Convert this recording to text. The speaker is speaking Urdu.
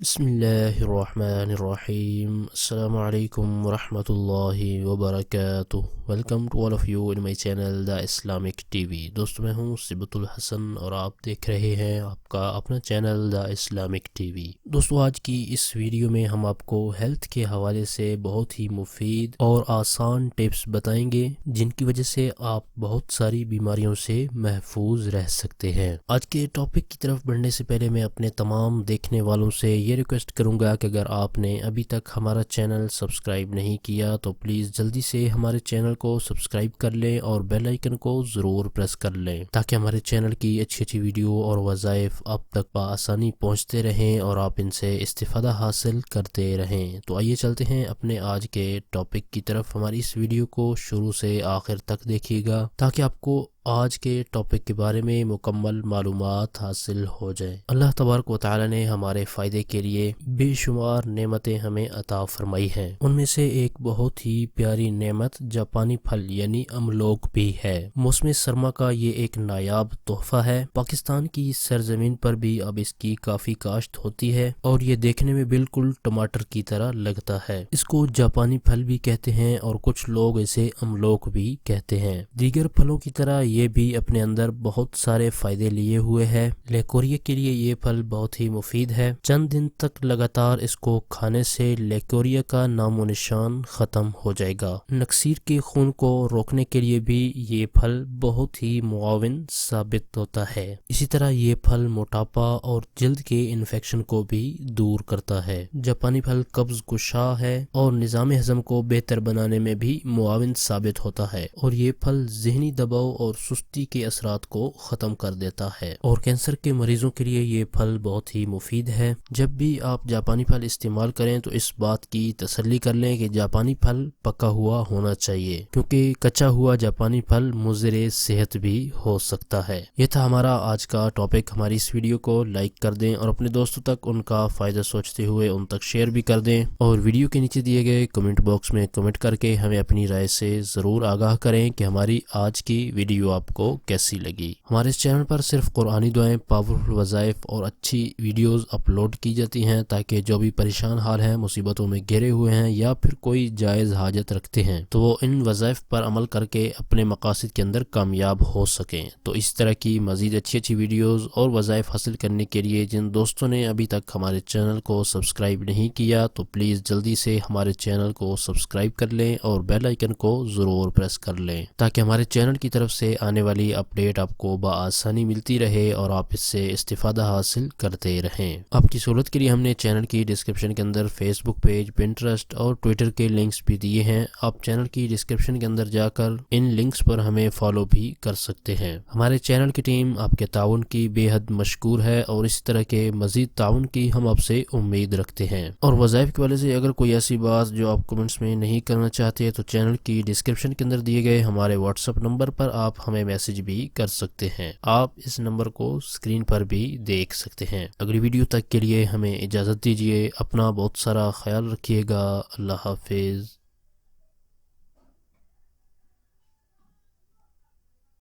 Bismillahirrahmanirrahim. Assalamualaikum warahmatullahi wabarakatuh. Welcome to all of you in my channel The Islamic TV. دوستو میں ہوں سبتulhassan اور آپ دیکھ رہے ہیں آپ کا اپنا چینل The Islamic TV. دوستو آج کی اس ویڈیو میں ہم آپ کو ہیلتھ کے حوالے سے بہت ہی مفید اور آسان ٹپس بتائیں گے جن کی وجہ سے آپ بہت ساری بیماریوں سے محفوظ رہ سکتے ہیں. آج کے ٹاپک کی طرف بڑھنے سے پہلے میں اپنے تمام دیکھنے والوں سے یہ ریکویسٹ کروں گا کہ اگر آپ نے ابھی تک ہمارا چینل سبسکرائب نہیں کیا تو پلیز جلدی سے ہمارے چینل کو سبسکرائب کر لیں اور بیل آئیکن کو ضرور پریس کر لیں تاکہ ہمارے چینل کی اچھی ویڈیو اور وظائف آپ تک بآسانی پہنچتے رہیں اور آپ ان سے استفادہ حاصل کرتے رہیں. تو آئیے چلتے ہیں اپنے آج کے ٹاپک کی طرف. ہماری اس ویڈیو کو شروع سے آخر تک دیکھیے گا تاکہ آپ کو آج کے ٹاپک کے بارے میں مکمل معلومات حاصل ہو جائیں. اللہ تبارک و تعالی نے ہمارے فائدے کے لیے بے شمار نعمتیں ہمیں عطا فرمائی ہیں. ان میں سے ایک بہت ہی پیاری نعمت جاپانی پھل یعنی املوک بھی ہے. موسم سرما کا یہ ایک نایاب تحفہ ہے. پاکستان کی سرزمین پر بھی اب اس کی کافی کاشت ہوتی ہے اور یہ دیکھنے میں بالکل ٹماٹر کی طرح لگتا ہے. اس کو جاپانی پھل بھی کہتے ہیں اور کچھ لوگ اسے املوک بھی کہتے ہیں. دیگر پھلوں کی طرح یہ بھی اپنے اندر بہت سارے فائدے لیے ہوئے ہے. لیکوریا کے لیے یہ پھل بہت ہی مفید ہے. چند دن تک لگاتار اس کو کھانے سے لیکوریا کا نام و نشان ختم ہو جائے گا. نکسیر کے خون کو روکنے کے لیے بھی یہ پھل بہت ہی معاون ثابت ہوتا ہے. اسی طرح یہ پھل موٹاپا اور جلد کے انفیکشن کو بھی دور کرتا ہے. جاپانی پھل قبض کشا ہے اور نظام ہضم کو بہتر بنانے میں بھی معاون ثابت ہوتا ہے اور یہ پھل ذہنی دباؤ اور سستی کے اثرات کو ختم کر دیتا ہے. اور کینسر کے مریضوں کے لیے یہ پھل بہت ہی مفید ہے. جب بھی آپ جاپانی پھل استعمال کریں تو اس بات کی تسلی کر لیں کہ جاپانی پھل پکا ہوا ہونا چاہیے کیونکہ کچا ہوا جاپانی پھل مضر صحت بھی ہو سکتا ہے. یہ تھا ہمارا آج کا ٹاپک. ہماری اس ویڈیو کو لائک کر دیں اور اپنے دوستوں تک ان کا فائدہ سوچتے ہوئے ان تک شیئر بھی کر دیں اور ویڈیو کے نیچے دیے گئے کمنٹ باکس میں کمنٹ کر کے ہمیں اپنی رائے سے ضرور آگاہ کریں کہ ہماری آج کی ویڈیو آپ کو کیسی لگی. ہمارے اس چینل پر صرف قرآنی دعائیں، پاورفل وظائف اور اچھی ویڈیوز اپلوڈ کی جاتی ہیں تاکہ جو بھی پریشان حال ہیں، مصیبتوں میں گھرے ہوئے ہیں یا پھر کوئی جائز حاجت رکھتے ہیں تو وہ ان وظائف پر عمل کر کے اپنے مقاصد کے اندر کامیاب ہو سکیں. تو اس طرح کی مزید اچھی ویڈیوز اور وظائف حاصل کرنے کے لیے جن دوستوں نے ابھی تک ہمارے چینل کو سبسکرائب نہیں کیا تو پلیز جلدی سے ہمارے چینل کو سبسکرائب کر لیں اور بیل آئیکن کو ضرور پریس کر لیں تاکہ ہمارے چینل کی طرف سے آنے والی اپڈیٹ آپ کو بآسانی ملتی رہے اور آپ اس سے استفادہ حاصل کرتے رہیں. آپ کی سہولت کے لیے ہم نے چینل کی ڈسکرپشن کے اندر فیس بک پیج، پنٹرسٹ اور ٹویٹر کے لنکس بھی دیے ہیں. آپ چینل کی ڈسکرپشن کے اندر جا کر ان لنکس پر ہمیں فالو بھی کر سکتے ہیں. ہمارے چینل کی ٹیم آپ کے تعاون کی بے حد مشکور ہے اور اس طرح کے مزید تعاون کی ہم آپ سے امید رکھتے ہیں. اور وظائف کے والے سے اگر کوئی ایسی بات جو آپ کمنٹس میں نہیں کرنا چاہتے تو چینل کی ڈسکرپشن کے اندر دیے گئے ہمارے واٹس ایپ نمبر پر آپ ہمیں میسج بھی کر سکتے ہیں. آپ اس نمبر کو اسکرین پر بھی دیکھ سکتے ہیں. اگلی ویڈیو تک کے لیے ہمیں اجازت دیجیے. اپنا بہت سارا خیال رکھیے گا. اللہ حافظ.